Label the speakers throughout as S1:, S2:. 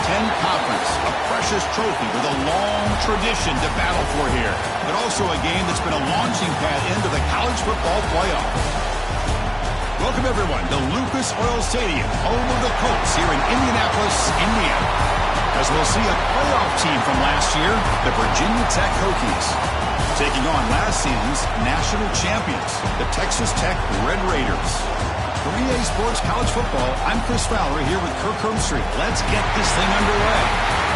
S1: 10 Conference, a precious trophy with a long tradition to battle for here, but also a game that's been a launching pad into the college football playoff. Welcome, everyone, to Lucas Oil Stadium, home of the Colts here in Indianapolis, Indiana. As we'll see a playoff team from last year, the Virginia Tech Hokies, taking on last season's national champions, the Texas Tech Red Raiders. For EA Sports College Football, I'm Chris Fowler here with Kirk Herbstreit. Let's get this thing underway.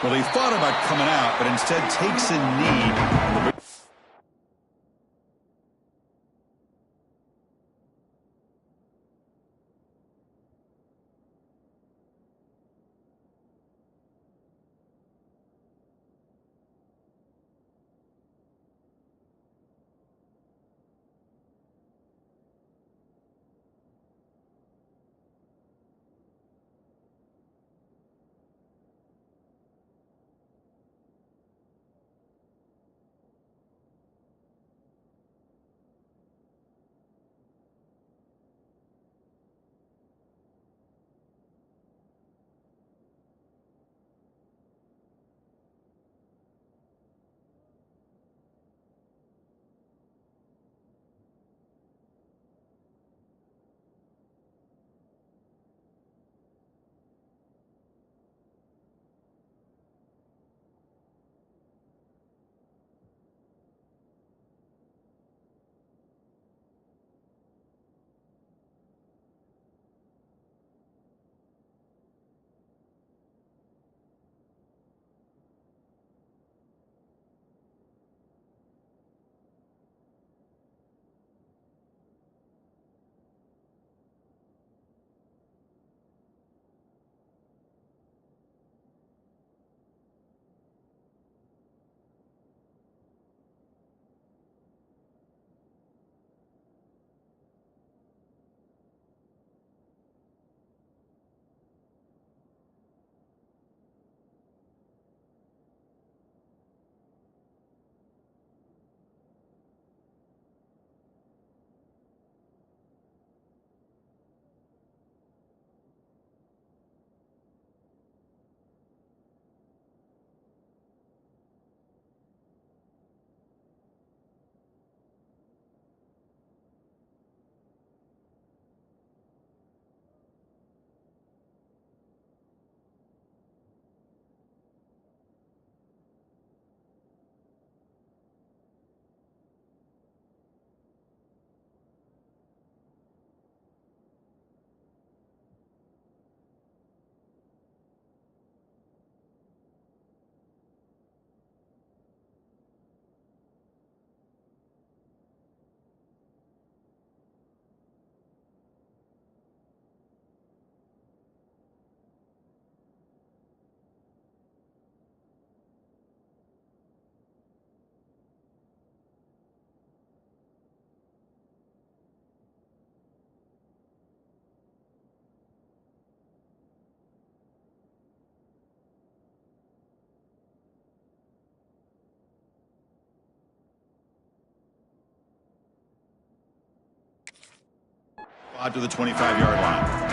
S1: Well, he thought about coming out, but instead takes a knee. Out to the 25-yard line.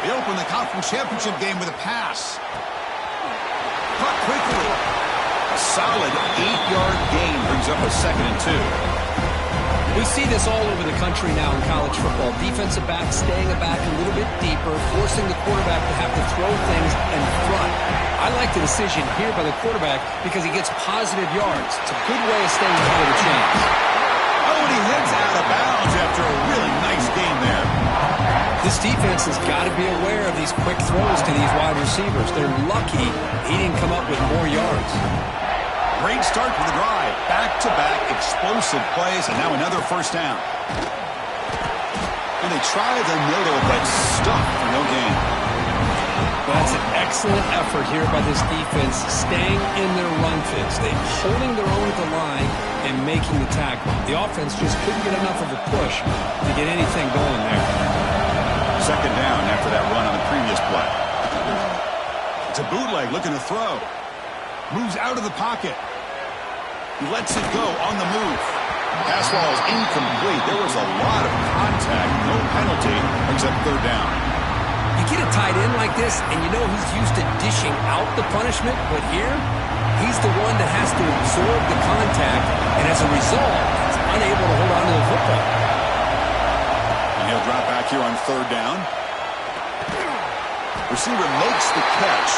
S1: They open the conference championship intelligent game with a pass. Caught quickly. A solid 8-yard gain brings up a 2nd and 2.
S2: We see this all over the country now in college football. Defensive backs staying back a little bit deeper, forcing the quarterback to have to throw things in front. I like the decision here by the quarterback because he gets positive yards. It's a good way of staying ahead of the chains.
S1: Oh, and he heads out of bounds after a really nice gain there.
S2: This defense has got to be aware of these quick throws to these wide receivers. They're lucky he didn't come up with more yards.
S1: Great start to the drive. Back-to-back explosive plays, and now another first down. And they try the middle, but stuck for no gain.
S2: Well, that's an excellent effort here by this defense, staying in their run fits. They're holding their own at the line and making the tackle. The offense just couldn't get enough of a push to get anything going there.
S1: 2nd down after that run on the previous play. It's a bootleg looking to throw. Moves out of the pocket. He lets it go on the move. Pass ball is incomplete. There was a lot of contact. No penalty. Brings up 3rd down.
S2: You get a tight end like this, and you know he's used to dishing out the punishment, but here, he's the one that has to absorb the contact, and as a result, he's unable to hold on to the football.
S1: And he'll drop back here on 3rd down. Receiver makes the catch.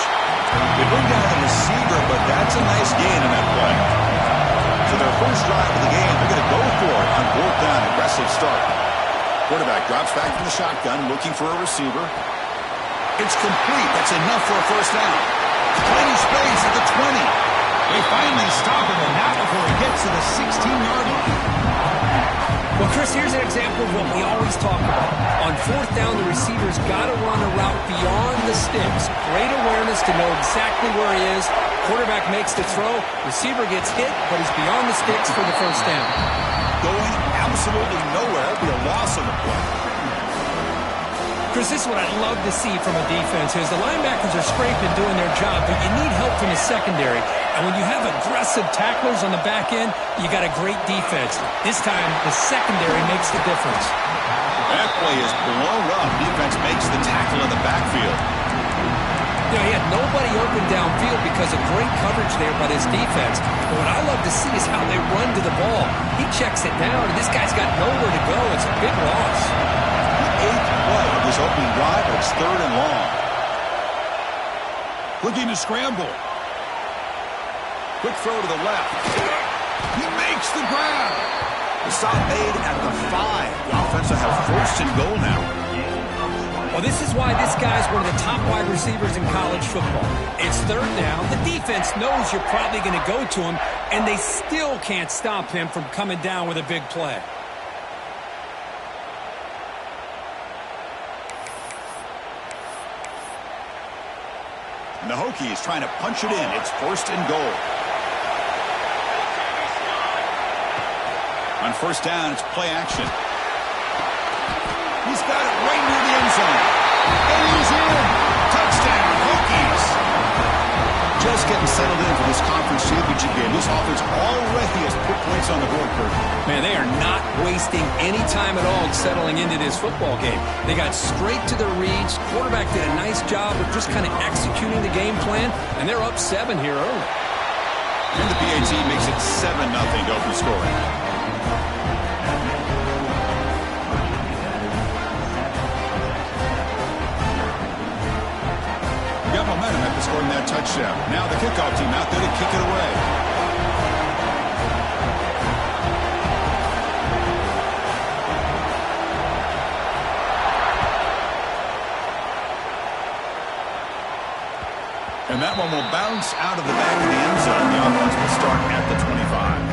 S1: They bring down the receiver, but that's a nice gain on that play. So their first drive of the game, they're going to go for it on 4th down. Aggressive start. Quarterback drops back from the shotgun, looking for a receiver. It's complete. That's enough for a first down. Plenty space at the 20. They finally stop him, and not before he gets to the 16-yard line.
S2: Well, Chris, here's an example of what we always talk about. On 4th down, the receiver's got to run a route beyond the sticks. Great awareness to know exactly where he is. Quarterback makes the throw. Receiver gets hit, but he's beyond the sticks for the first down.
S1: Going absolutely nowhere. It'll be a loss on the play.
S2: Chris, this is what I love to see from a defense is the linebackers are scraping doing their job, but you need help from the secondary. And when you have aggressive tacklers on the back end, you got a great defense. This time, the secondary makes the difference.
S1: That play is blown up. Defense makes the tackle in the backfield.
S2: You know, he had nobody open downfield because of great coverage there by this defense. But what I love to see is how they run to the ball. He checks it down, and this guy's got nowhere to go. It's a big loss.
S1: 8th play of this opening drive, but it's 3rd and long. Looking to scramble. Quick throw to the left. He makes the grab. The stop made at the 5. The offense will have 1st and goal now.
S2: Well, this is why this guy's one of the top wide receivers in college football. It's 3rd down. The defense knows you're probably going to go to him, and they still can't stop him from coming down with a big play.
S1: And the Hokies trying to punch it in. It's 1st and goal. On 1st down, it's play action. He's got it right near the end zone. And he's in. Touchdown, Hokies. Just getting settled in for this conference championship game. This offense already has put points on the board, Kurt.
S2: Man, they are not wasting any time at all settling into this football game. They got straight to their reads. Quarterback did a nice job of just kind of executing the game plan, and they're up 7 here early.
S1: And the PAT makes it 7-0 to open scoring. Got momentum after scoring that touchdown. Now the kickoff team out there to kick it away. And that one will bounce out of the back of the end zone. The offense will start at the 25.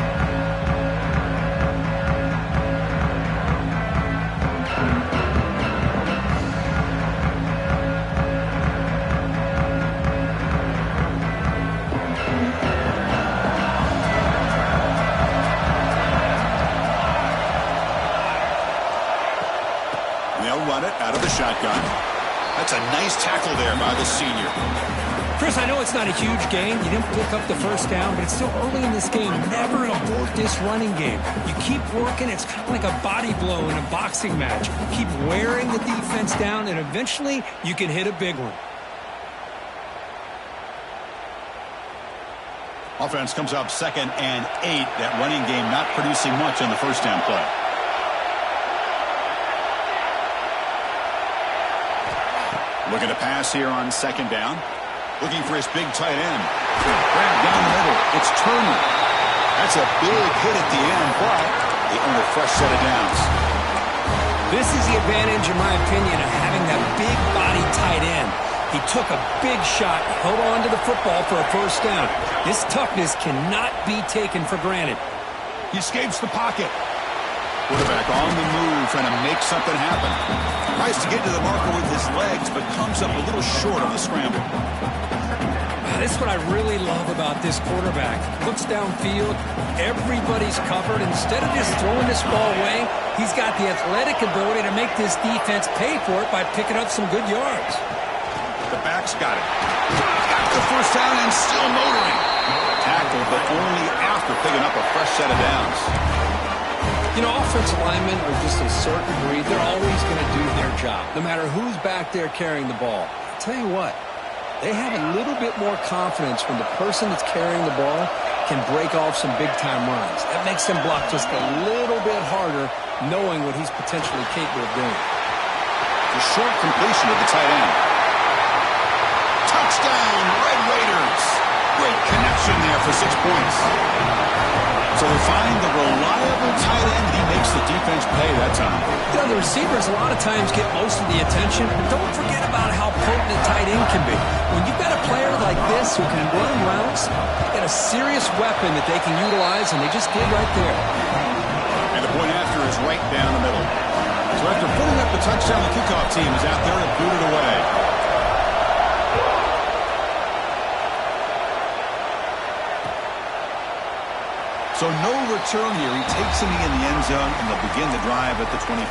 S1: Run it out of the shotgun. That's a nice tackle there by the senior.
S2: Chris, I know it's not a huge gain. You didn't pick up the first down, but it's still early in this game. Never abort this running game. You keep working. It's kind of like a body blow in a boxing match. Keep wearing the defense down, and eventually you can hit a big one.
S1: Offense comes up 2nd and 8. That running game not producing much on the first down play. Looking to pass here on 2nd down. Looking for his big tight end. Grab down the middle. It's Turner. That's a big hit at the end, but they earn a fresh set of downs.
S2: This is the advantage, in my opinion, of having that big body tight end. He took a big shot, held on to the football for a first down. This toughness cannot be taken for granted.
S1: He escapes the pocket. Quarterback on the move, trying to make something happen. Tries to get to the marker with his legs, but comes up a little short on the scramble.
S2: This is what I really love about this quarterback. Looks downfield, everybody's covered. Instead of just throwing this ball away, he's got the athletic ability to make this defense pay for it by picking up some good yards.
S1: The back's got it. Got the first down and still motoring. Tackled, but only after picking up a fresh set of downs.
S2: You know, offensive linemen are just a certain breed. They're always going to do their job, no matter who's back there carrying the ball. I'll tell you what. They have a little bit more confidence when the person that's carrying the ball can break off some big-time runs. That makes them block just a little bit harder, knowing what he's potentially capable of doing.
S1: The short completion of the tight end. Touchdown, Red Raiders. Great connection there for 6 points. So they find the reliable tight end. He makes the defense pay that time.
S2: You know, the receivers a lot of times get most of the attention, but don't forget about how potent a tight end can be. When you've got a player like this who can run routes, you got a serious weapon that they can utilize, and they just did right there.
S1: And the point after is right down the middle. So after putting up the touchdown, the kickoff team is out there to boot it away. So no return here. He takes him in the end zone, and they'll begin the drive at the 25.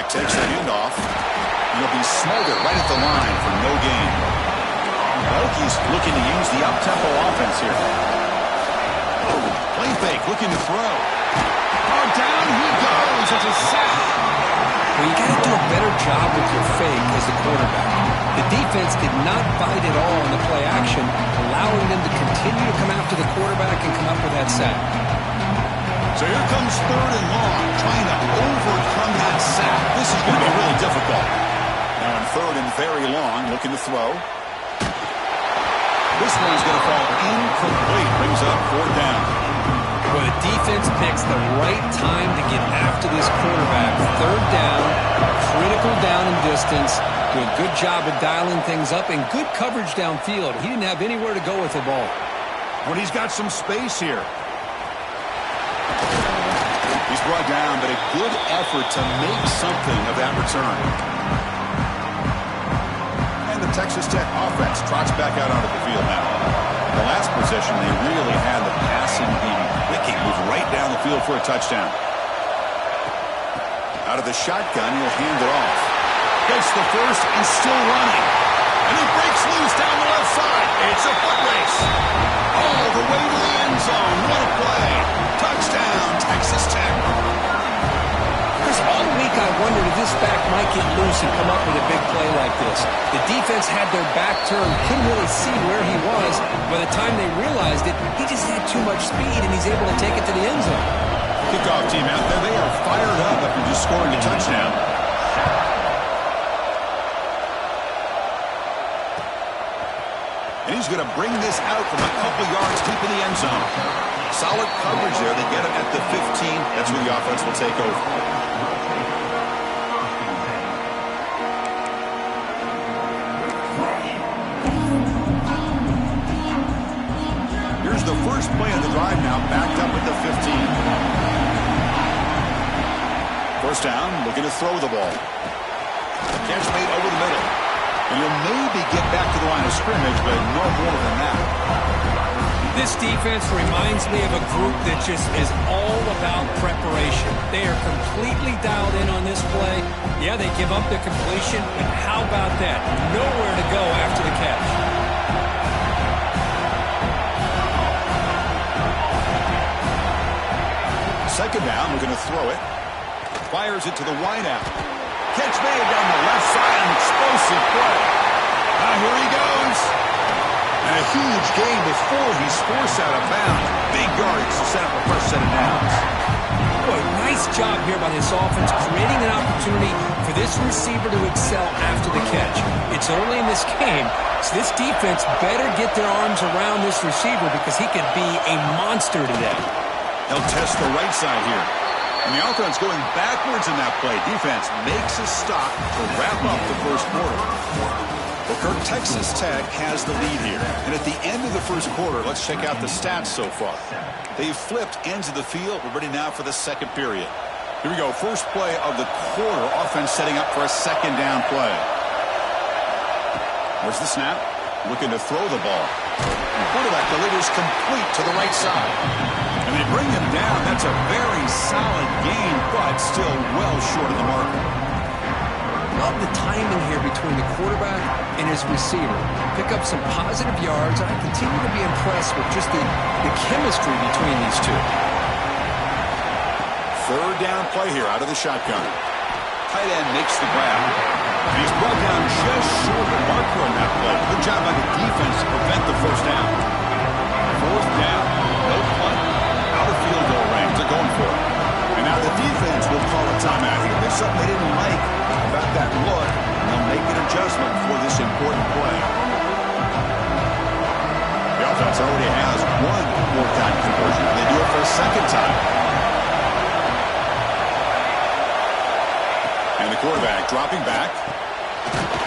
S1: Takes the handoff. He'll be smothered right at the line for no gain. Hokies looking to use the up-tempo offense here. Play fake, looking to throw. Oh, down he goes. It's a sack.
S2: Well, you got to do a better job with your fake as a quarterback. The defense did not bite at all in the play action, allowing them to continue to come after the quarterback and come up with that sack.
S1: So here comes 3rd and long, trying to overcome that sack. This is going to be really difficult. Now on 3rd and very long, looking to throw. This one's going to fall incomplete. Brings up 4th down.
S2: Well, the defense picks the right time to get after this quarterback. 3rd down, critical down and distance. Do a good job of dialing things up and good coverage downfield. He didn't have anywhere to go with the ball.
S1: When he's got some space here. He's brought down, but a good effort to make something of that return. And the Texas Tech offense trots back out onto the field now. The last possession, they really had the passing game. They can move right down the field for a touchdown. Out of the shotgun, he'll hand it off. Gets the first and still running. And he breaks loose down the left side. It's a foot race. All the way to the end zone. What a play. Touchdown, Texas Tech.
S2: Chris, all week I wondered if this back might get loose and come up with a big play like this. The defense had their back turned, couldn't really see where he was. By the time they realized it, he just had too much speed, and he's able to take it to the end zone.
S1: Kickoff team out there, they are fired up after just scoring a touchdown. And he's going to bring this out from a couple yards deep in the end zone. Solid coverage there. They get him at the 15. That's where the offense will take over. Here's the first play of the drive now, backed up at the 15. First down, looking to throw the ball. Catch made over the middle. And he'll maybe get back to the line of scrimmage, but no more than that.
S2: This defense reminds me of a group that just is all about preparation. They are completely dialed in on this play. Yeah, they give up the completion, but how about that? Nowhere to go after the catch.
S1: Second down, we're going to throw it. Fires it to the wideout. Catch made down the left side, an explosive play. Now here he goes. And a huge gain before he's forced out of bounds. Big yardage to set up a fresh set of downs.
S2: Boy, nice job here by this offense, creating an opportunity for this receiver to excel after the catch. It's early in this game, so this defense better get their arms around this receiver because he could be a monster today.
S1: They'll test the right side here. And the offense going backwards in that play. Defense makes a stop to wrap up the first quarter. Well, Kirk, Texas Tech has the lead here. And at the end of the first quarter, let's check out the stats so far. They've flipped ends of the field. We're ready now for the second period. Here we go. First play of the quarter. Offense setting up for a second down play. There's the snap. Looking to throw the ball. The quarterback delivers complete to the right side. And they bring him down. That's a very solid gain, but still well short of the marker.
S2: Love the timing here between the quarterback and his receiver. Pick up some positive yards. I continue to be impressed with just the chemistry between these two.
S1: Third down play here out of the shotgun. Tight end makes the grab. And he's brought down just short of the marker on that play. Good job by the defense to prevent the first down. Fourth down. No punt. Out of field goal range. They're going for it. And now the defense will call a timeout here. There's something they didn't like about that look. And they'll make an adjustment for this important play. The offense already has one fourth down conversion. They do it for a second time. And the quarterback dropping back.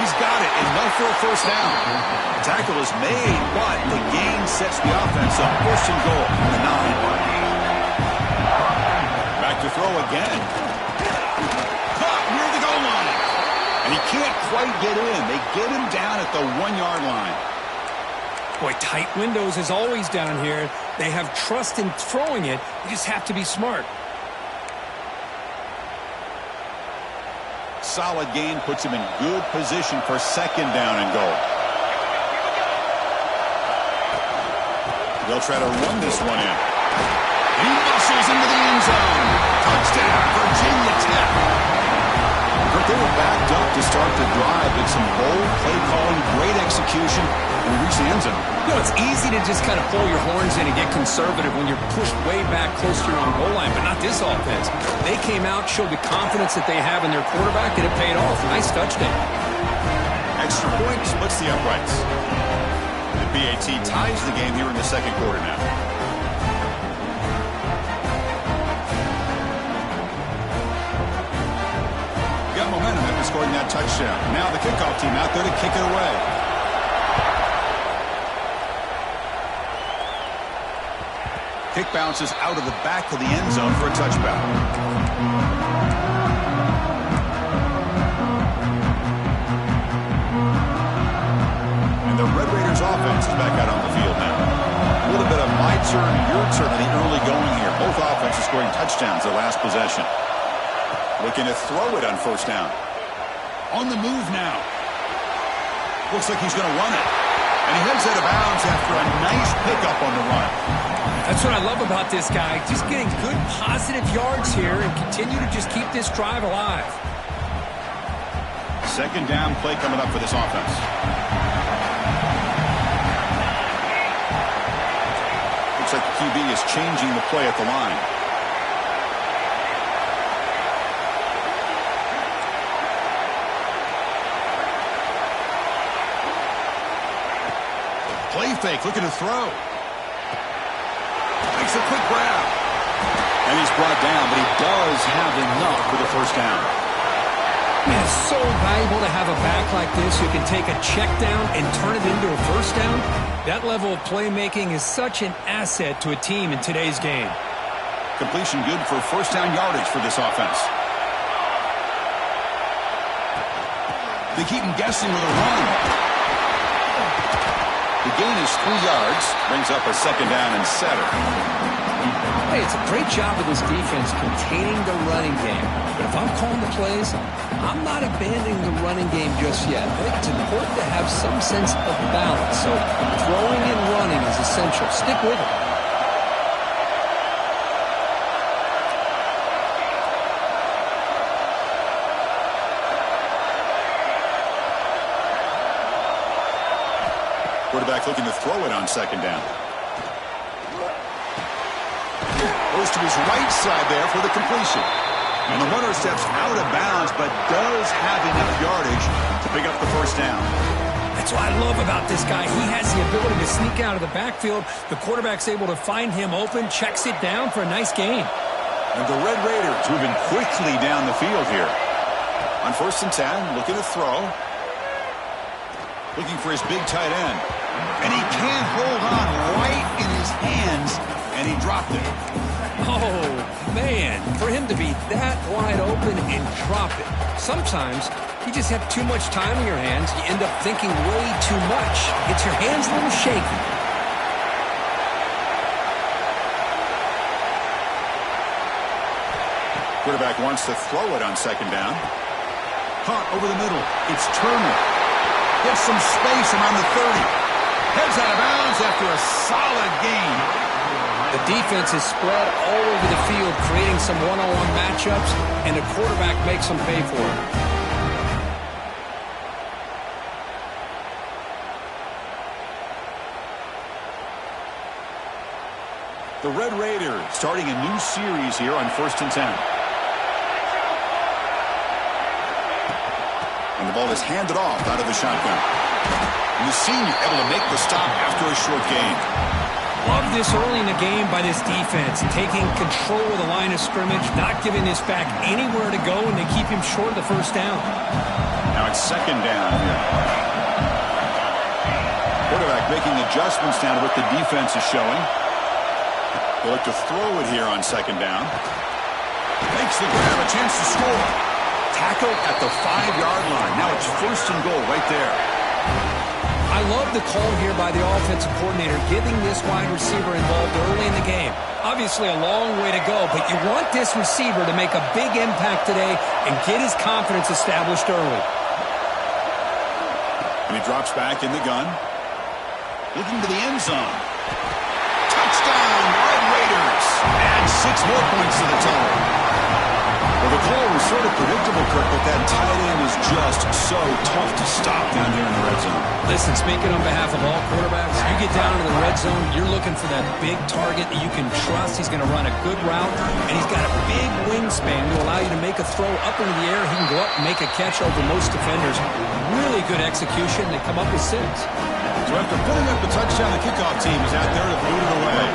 S1: He's got it. Enough for a first down. The tackle is made, but the gain sets the offense up. First and goal from the 9. Back to throw again. Caught near the goal line. And he can't quite get in. They get him down at the 1-yard line.
S2: Boy, tight windows is always down here. They have trust in throwing it. You just have to be smart.
S1: Solid gain puts him in good position for second down and goal. They'll try to run this one in. He muscles into the end zone. Touchdown, Virginia Tech. But they were backed up to start the drive. It's some bold play calling, great execution, and reach the end zone.
S2: You know, it's easy to just kind of pull your horns in and get conservative when you're pushed way back close to your own goal line, but not this offense. They came out, showed the confidence that they have in their quarterback, and it paid off. Nice touchdown.
S1: Extra point splits the uprights. The BAT ties the game here in the second quarter now. Got momentum after scoring that touchdown. Now the kickoff team out there to kick it away. Kick bounces out of the back of the end zone for a touchback. And the Red Raiders offense is back out on the field now. A little bit of my turn, your turn in the early going here. Both offenses scoring touchdowns their last possession. Looking to throw it on first down. On the move now. Looks like he's going to run it. And he heads out of bounds after a nice pickup on the run.
S2: That's what I love about this guy. Just getting good positive yards here and continue to just keep this drive alive.
S1: Second down play coming up for this offense. Looks like the QB is changing the play at the line. Play fake, looking to throw. Makes a quick grab. And he's brought down, but he does have enough for the first down.
S2: Man, it's so valuable to have a back like this who can take a check down and turn it into a first down. That level of playmaking is such an asset to a team in today's game.
S1: Completion good for first down yardage for this offense. They keep him guessing with a run. The gain is 3 yards, brings up a 2nd down and 7.
S2: Hey, it's a great job of this defense containing the running game. But if I'm calling the plays, I'm not abandoning the running game just yet. I think it's important to have some sense of balance. So throwing and running is essential. Stick with it.
S1: Quarterback looking to throw it on 2nd down. Goes to his right side there for the completion. And the runner steps out of bounds, but does have enough yardage to pick up the 1st down.
S2: That's what I love about this guy. He has the ability to sneak out of the backfield. The quarterback's able to find him open, checks it down for a nice gain.
S1: And the Red Raiders moving quickly down the field here. On 1st and 10, looking to throw. Looking for his big tight end. And he can't hold on right in his hands, and he dropped it.
S2: Oh, man, for him to be that wide open and drop it. Sometimes you just have too much time in your hands. You end up thinking way too much. Gets your hands a little shaky.
S1: Quarterback wants to throw it on 2nd down. Caught over the middle. It's Turner. Gets some space around the 30. Heads out of bounds after a solid gain.
S2: The defense is spread all over the field, creating some one-on-one matchups, and the quarterback makes them pay for it.
S1: The Red Raiders starting a new series here on 1st and 10. And the ball is handed off out of the shotgun. And the senior able to make the stop after a short gain.
S2: Love this early in the game by this defense, taking control of the line of scrimmage, not giving this back anywhere to go, and they keep him short of the 1st down.
S1: Now it's 2nd down here. Quarterback making adjustments down to what the defense is showing. They'll look to throw it here on 2nd down. Makes the grab, a chance to score. Tackle at the 5-yard line. Now it's 1st and goal right there.
S2: I love the call here by the offensive coordinator, getting this wide receiver involved early in the game. Obviously a long way to go, but you want this receiver to make a big impact today and get his confidence established early.
S1: And he drops back in the gun. Looking to the end zone. Touchdown, Red Raiders. And 6 more points to the total. Well, the call was sort of predictable, Kirk, but that tight end is just so tough to stop down here in the red zone.
S2: Listen, speaking on behalf of all quarterbacks, you get down into the red zone, you're looking for that big target that you can trust. He's going to run a good route, and he's got a big wingspan to allow you to make a throw up into the air. He can go up and make a catch over most defenders. Really good execution. They come up with 6.
S1: So after putting up the touchdown, the kickoff team is out there to boot it away.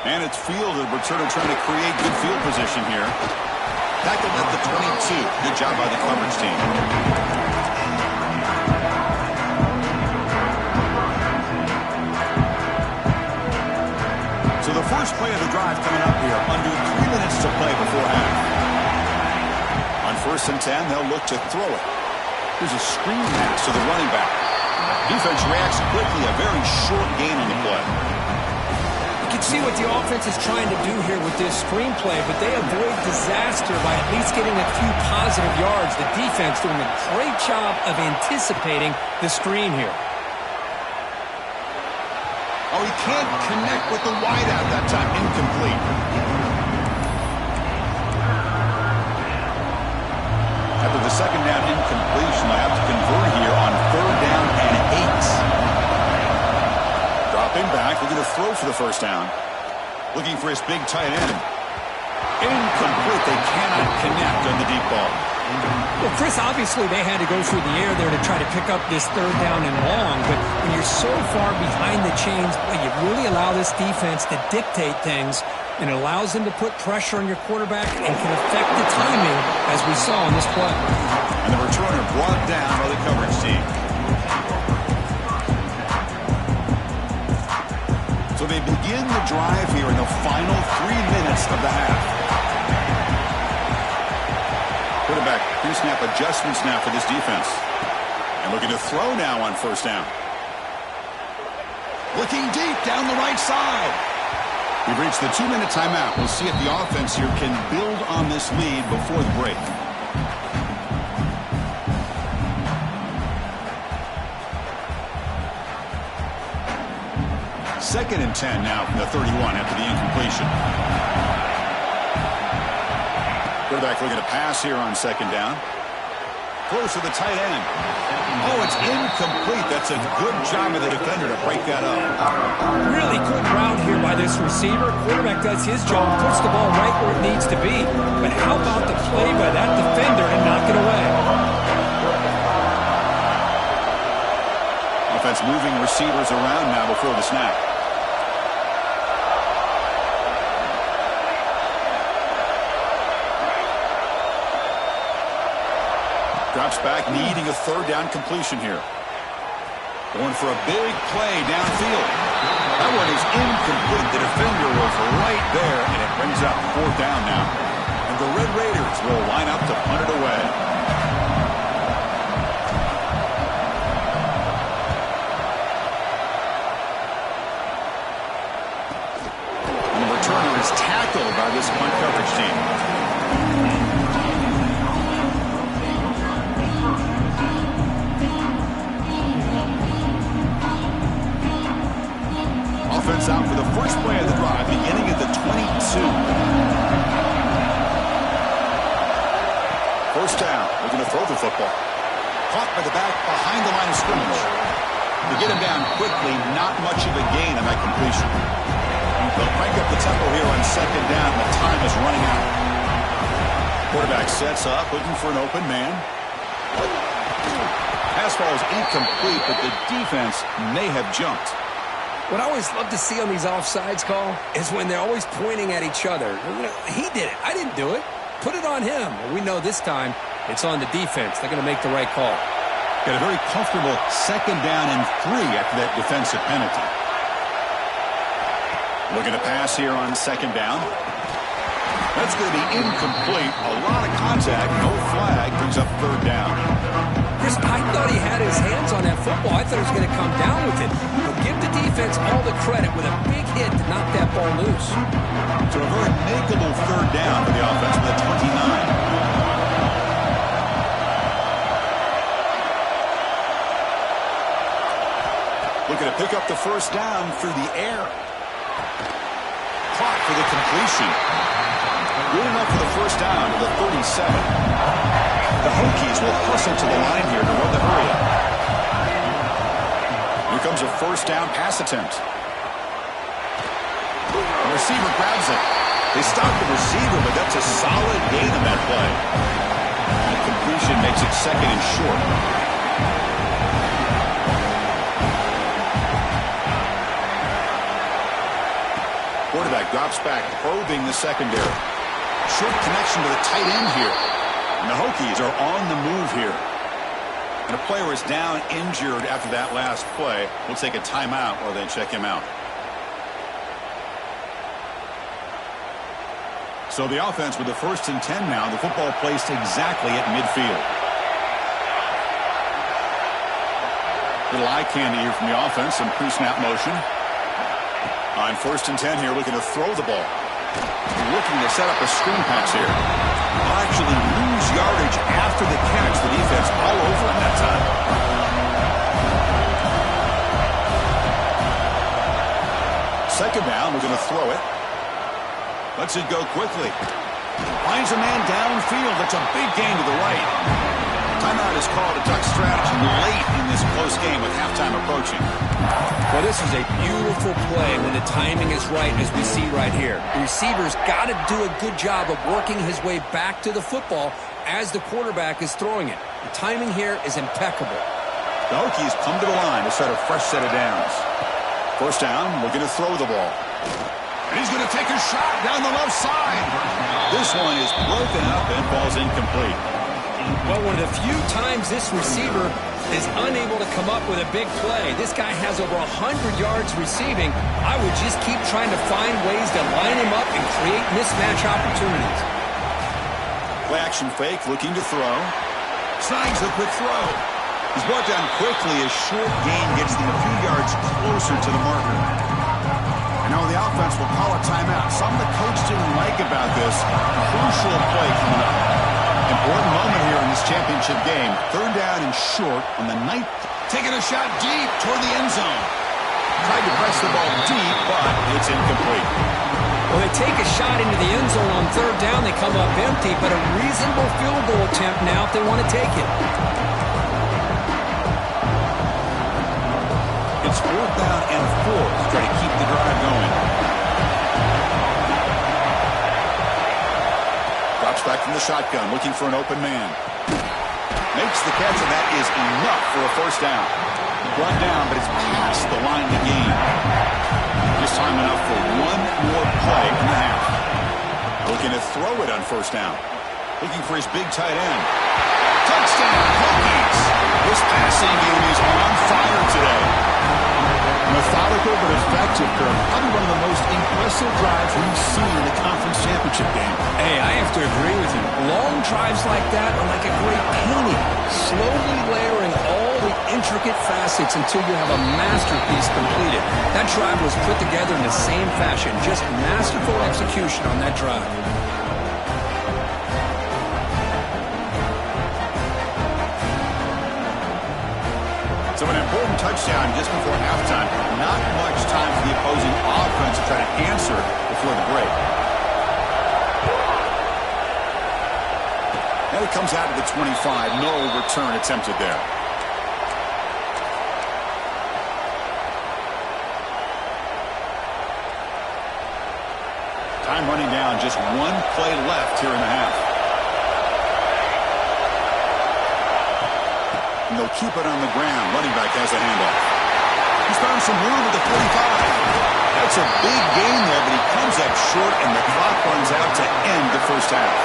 S1: And it's fielded. We're sort of trying to create good field position here. Tackled at the 22. Good job by the coverage team. So the first play of the drive coming up here. Under 3 minutes to play before half. On 1st and 10, they'll look to throw it. Here's a screen pass to the running back. Defense reacts quickly. A very short gain on the play.
S2: You can see what the offense is trying to do here with this screenplay, but they avoid disaster by at least getting a few positive yards. The defense doing a great job of anticipating the screen here.
S1: Oh, he can't connect with the wideout that time. Incomplete. After the 2nd down incompletion, I have to convert here on 3rd down and 8. Dropping back, looking to throw for the 1st down. Looking for his big tight end. Incomplete. They cannot connect on the deep ball.
S2: Well, Chris, obviously they had to go through the air there to try to pick up this 3rd down and long, but when you're so far behind the chains, well, you really allow this defense to dictate things, and it allows them to put pressure on your quarterback and can affect the timing, as we saw in this play.
S1: And the returner brought down by the coverage team. So they begin the drive here in the final 3 minutes of the half. Quarterback pre-snap adjustments now for this defense. And looking to throw now on first down. Looking deep down the right side. We've reached the 2-minute timeout. We'll see if the offense here can build on this lead before the break. Second and 10 now from the 31 after the incompletion. Quarterback looking to pass here on second down. Close to the tight end. Oh, it's incomplete. That's a good job of the defender to break that up.
S2: Really good route here by this receiver. Quarterback does his job, puts the ball right where it needs to be. But how about the play by that defender to knock it away?
S1: Offense moving receivers around now before the snap. Drops back, needing a third down completion here. Going for a big play downfield. That one is incomplete. The defender was right there, and it brings up fourth down now. And the Red Raiders will line up to punt it away. And the returner is tackled by this punt coverage team. Offense out for the first play of the drive, beginning at the 22. First down, looking to throw the football. Caught by the back behind the line of scrimmage. To get him down quickly, not much of a gain on that completion. They'll crank up the tempo here on second down. The time is running out. Quarterback sets up, looking for an open man. Pass ball is incomplete, but the defense may have jumped.
S2: What I always love to see on these offsides call is when they're always pointing at each other. You know, he did it. I didn't do it. Put it on him. Well, we know this time it's on the defense. They're going to make the right call.
S1: Got a very comfortable second down and 3 after that defensive penalty. Looking to pass here on second down. That's going to be incomplete. A lot of contact. No flag. Brings up third down.
S2: Chris, I thought he had his hands on that football. I thought he was going to come down with it. But give the defense all the credit with a big hit to knock that ball loose.
S1: So a very makeable third down for the offense with a 29. Looking to pick up the first down through the air. Clock for the completion. Good enough for the first down to the 37. The Hokies will hustle to the line here to run the hurry up. Here comes a first down pass attempt. The receiver grabs it. They stop the receiver, but that's a solid gain on that play. The completion makes it second and short. Quarterback drops back, probing the secondary. Short connection to the tight end here. And the Hokies are on the move here. And a player is down injured after that last play. We'll take a timeout or then check him out. So the offense with the first and 10 now. The football placed exactly at midfield. Little eye candy here from the offense. Some pre-snap motion. On first and 10 here, looking to throw the ball. Looking to set up a screen pass here. Will actually lose yardage after the catch. The defense all over him that time. Second down, we're going to throw it. Lets it go quickly. Finds a man downfield. That's a big gain to the right. Timeout is called to duck strategy late in this close game with halftime approaching.
S2: Well, this is a beautiful play when the timing is right, as we see right here. The receiver's got to do a good job of working his way back to the football as the quarterback is throwing it. The timing here is impeccable.
S1: The Hokies come to the line to start a fresh set of downs. First down, looking to throw the ball. And he's going to take a shot down the left side. This one is broken up and falls incomplete.
S2: Well, one of the few times this receiver is unable to come up with a big play. This guy has over 100 yards receiving. I would just keep trying to find ways to line him up and create mismatch opportunities.
S1: Play action fake, looking to throw. Snags the quick throw. He's brought down quickly as short gain gets them a few yards closer to the marker. And now the offense will call a timeout. Something the coach didn't like about this. Crucial play coming up. Important moment here in this championship game. Third down and short on the ninth. Taking a shot deep toward the end zone. Tried to press the ball deep, but it's incomplete.
S2: Well, they take a shot into the end zone on third down. They come up empty, but a reasonable field goal attempt now if they want to take it.
S1: It's fourth down and 4 to try to keep the drive going. Drops back from the shotgun, looking for an open man. Makes the catch, and that is enough for a first down. Brought down, but it's past the line to gain. Just time enough for one more play in the half. Looking to throw it on first down. Looking for his big tight end. Touchdown, Hokies! This passing game is on fire today. Methodical but effective, Kirk. Probably one of the most impressive drives we've seen in a conference championship game.
S2: Hey, I have to agree with you. Long drives like that are like a great painting. Slowly layering all the intricate facets until you have a masterpiece completed. That drive was put together in the same fashion. Just masterful execution on that drive.
S1: So an important touchdown just before halftime. Not much time for the opposing offense to try to answer before the break. And it comes out to the 25. No return attempted there. Time running down. Just one play left here in the half. And they'll keep it on the ground. Running back has a handoff. He's found some room at the 45. That's a big gain there, but he comes up short, and the clock runs out to end the first half.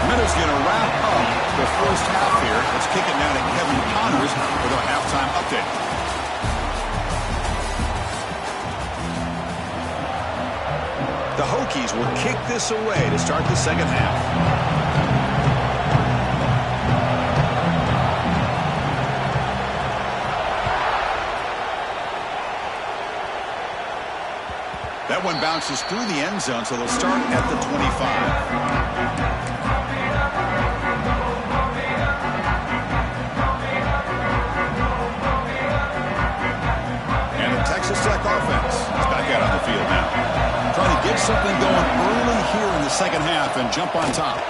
S1: Minutes going to wrap up the first half here. Let's kick it now to Kevin Connors with our halftime update. The Hokies will kick this away to start the second half. That one bounces through the end zone, so they'll start at the 25. And the Texas Tech offense is back out on the field now. Trying to get something going early here in the second half and jump on top.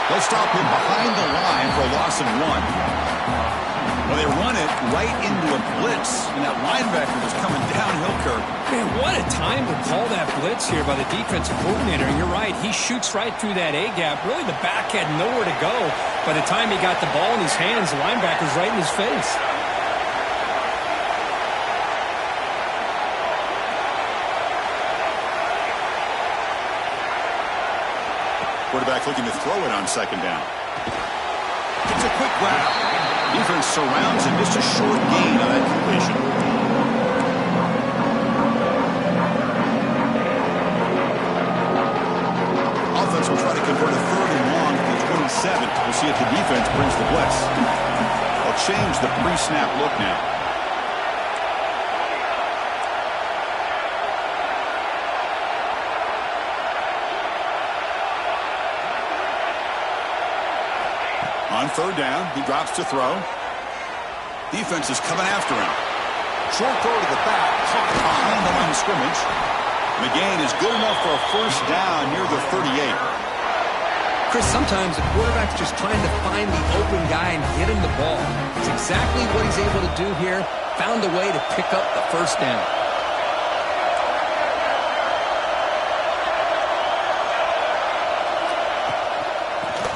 S1: They'll stop him behind the line for a loss of 1. Well, they run it right into a blitz, and that linebacker was coming downhill, Kirk.
S2: Man, what a time to call that blitz here by the defensive coordinator. And you're right, he shoots right through that A-gap. Really, the back had nowhere to go. By the time he got the ball in his hands, the linebacker's right in his face.
S1: Quarterback looking to throw it on second down. It's a quick grab. Defense surrounds him. Just a short gain on that completion. Offense will try to convert a third and long to the 27. We'll see if the defense brings the blitz. They'll change the pre-snap look now. On third down, he drops to throw. Defense is coming after him. Short throw to the back, caught behind the line of scrimmage. McGain is good enough for a first down near the 38.
S2: Chris, sometimes the quarterback's just trying to find the open guy and get him the ball. It's exactly what he's able to do here. Found a way to pick up the first down.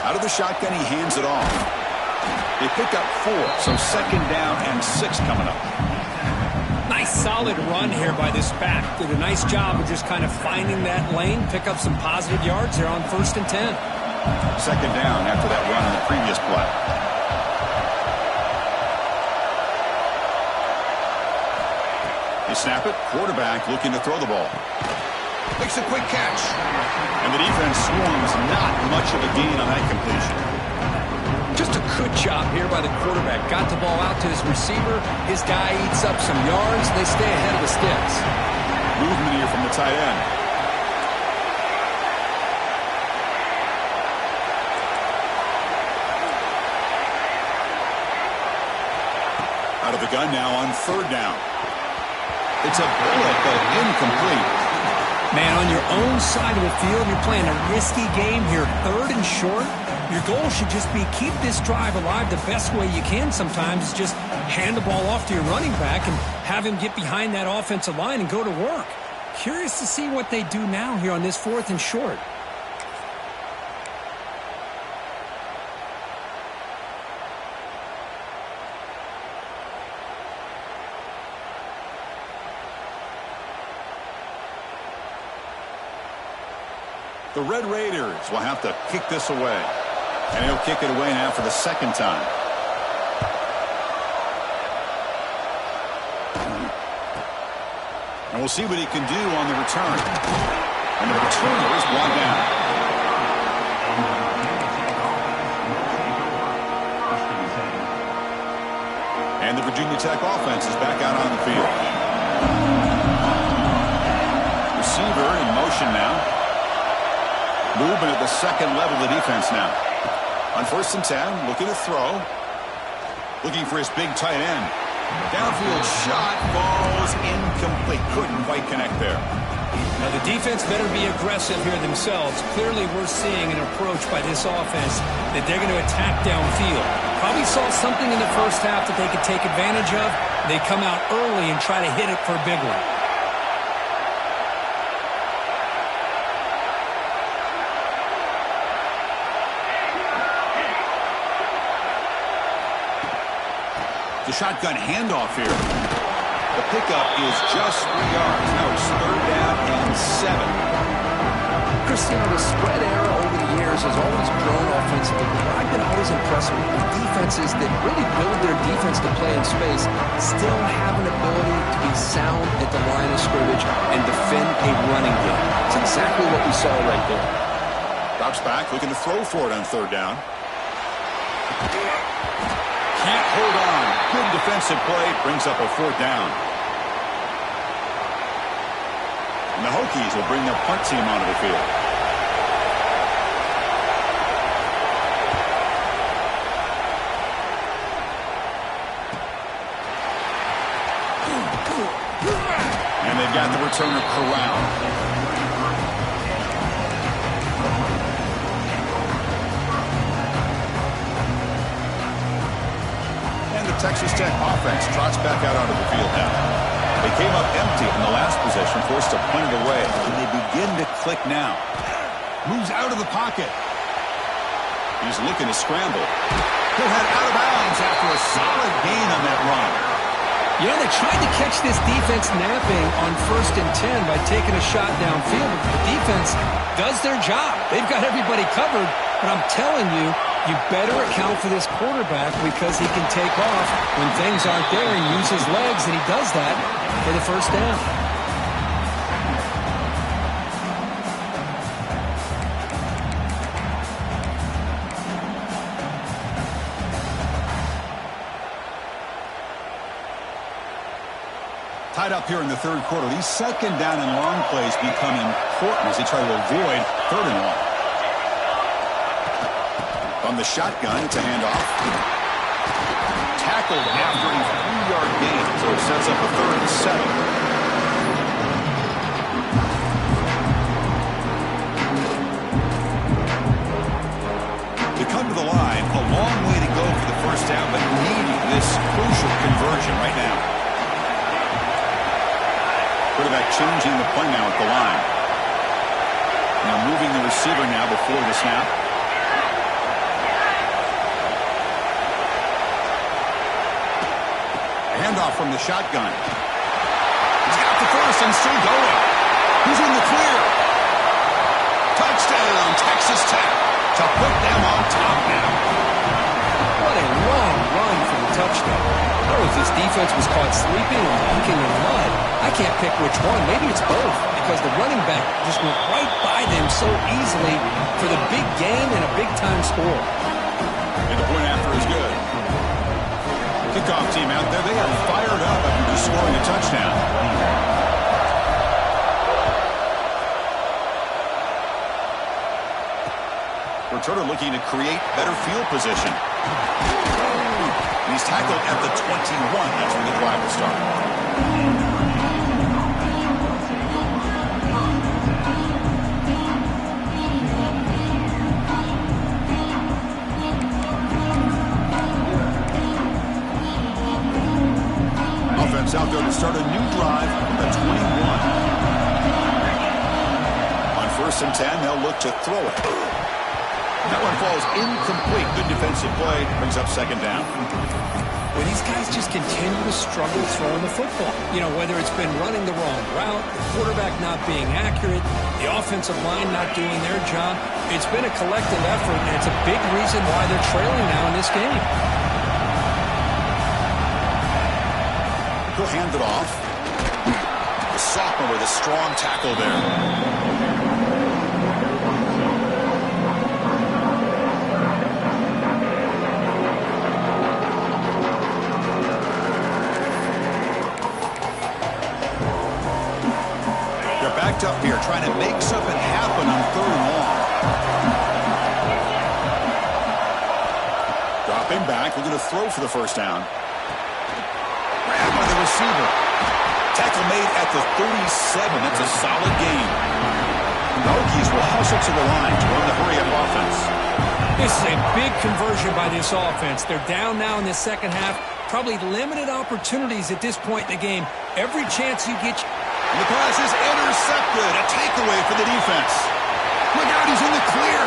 S1: Out of the shotgun, he hands it off. They pick up 4, so second down and 6 coming up.
S2: Nice solid run here by this back. Did a nice job of just kind of finding that lane, pick up some positive yards there on 1st and 10.
S1: Second down after that run in the previous play. They snap it. Quarterback looking to throw the ball. Makes a quick catch. And the defense swarms not much of a gain on that completion.
S2: Just a good job here by the quarterback. Got the ball out to his receiver. His guy eats up some yards. They stay ahead of the sticks.
S1: Movement here from the tight end. Out of the gun now on third down. It's a bullet, but incomplete.
S2: Man, on your own side of the field, you're playing a risky game here. Third and short. Your goal should just be keep this drive alive the best way you can sometimes. Is just hand the ball off to your running back and have him get behind that offensive line and go to work. Curious to see what they do now here on this fourth and short.
S1: The Red Raiders will have to kick this away. And he'll kick it away now for the second time. And we'll see what he can do on the return. And the returner is brought down. And the Virginia Tech offense is back out on the field. Receiver in motion now. Movement at the second level of the defense now. On 1st and 10, looking to throw. Looking for his big tight end. Downfield shot falls incomplete. Couldn't quite connect there.
S2: Now the defense better be aggressive here themselves. Clearly we're seeing an approach by this offense that they're going to attack downfield. Probably saw something in the first half that they could take advantage of. They come out early and try to hit it for a big one.
S1: The shotgun handoff here. The pickup is just 3 yards. Now it's third down and 7.
S2: Christian, the spread era over the years has always grown offensively, but I've been always impressed with the defenses that really build their defense to play in space, still have an ability to be sound at the line of scrimmage and defend a running game. It's exactly what we saw right there.
S1: Drops back, looking to throw for it on third down. Can't hold on. Good defensive play. Brings up a fourth down. And the Hokies will bring their punt team onto the field. And they've got the returner corralled. Texas Tech offense trots back out onto the field now. They came up empty in the last possession, forced to punt it away. And they begin to click now. Moves out of the pocket. He's looking to scramble. He'll head out of bounds after a solid gain on that run.
S2: You know, they tried to catch this defense napping on 1st and 10 by taking a shot downfield. But the defense does their job. They've got everybody covered. But I'm telling you, you better account for this quarterback because he can take off when things aren't there and use his legs, and he does that for the first down.
S1: Tied up here in the third quarter. These second down and long plays become important as they try to avoid third and long. On the shotgun, it's a handoff. Tackled after a 3-yard gain, so it sets up a 3rd and 7. To come to the line, a long way to go for the first down, but needing this crucial conversion right now. Quarterback changing the play now at the line. Now moving the receiver now before the snap. Handoff from the shotgun. He's got the first and still going. He's in the clear. Touchdown, Texas Tech, to put them on top now.
S2: What a long run for the touchdown. don't know if his defense was caught sleeping or walking in mud. I can't pick which one. Maybe it's both, because the running back just went right by them so easily for the big gain and a big-time score.
S1: And the point after is good. Kickoff team out there, they are fired up after just scoring a touchdown. Returner looking to create better field position. And he's tackled at the 21. That's where the drive will start. Offense out there to start a new drive at the 21. On 1st and 10, they'll look to throw it. That one falls incomplete. Good defensive play. Brings up 2nd down.
S2: Well, these guys just continue to struggle throwing the football. You know, whether it's been running the wrong route, the quarterback not being accurate, the offensive line not doing their job. It's been a collective effort, and it's a big reason why they're trailing now in this game.
S1: He'll hand it off. The sophomore with a strong tackle there. Backed up here, trying to make something happen on 3rd and long. Dropping back, looking to throw for the 1st down. Grabbed by the receiver. Tackle made at the 37. That's a solid gain. The Hokies will hustle to the line to run the hurry-up offense.
S2: This is a big conversion by this offense. They're down now in the 2nd half. Probably limited opportunities at this point in the game. Every chance you get...
S1: And the pass is intercepted. A takeaway for the defense. Look out, he's in the clear.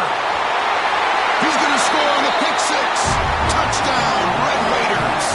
S1: He's going to score on the pick 6. Touchdown, Red Raiders.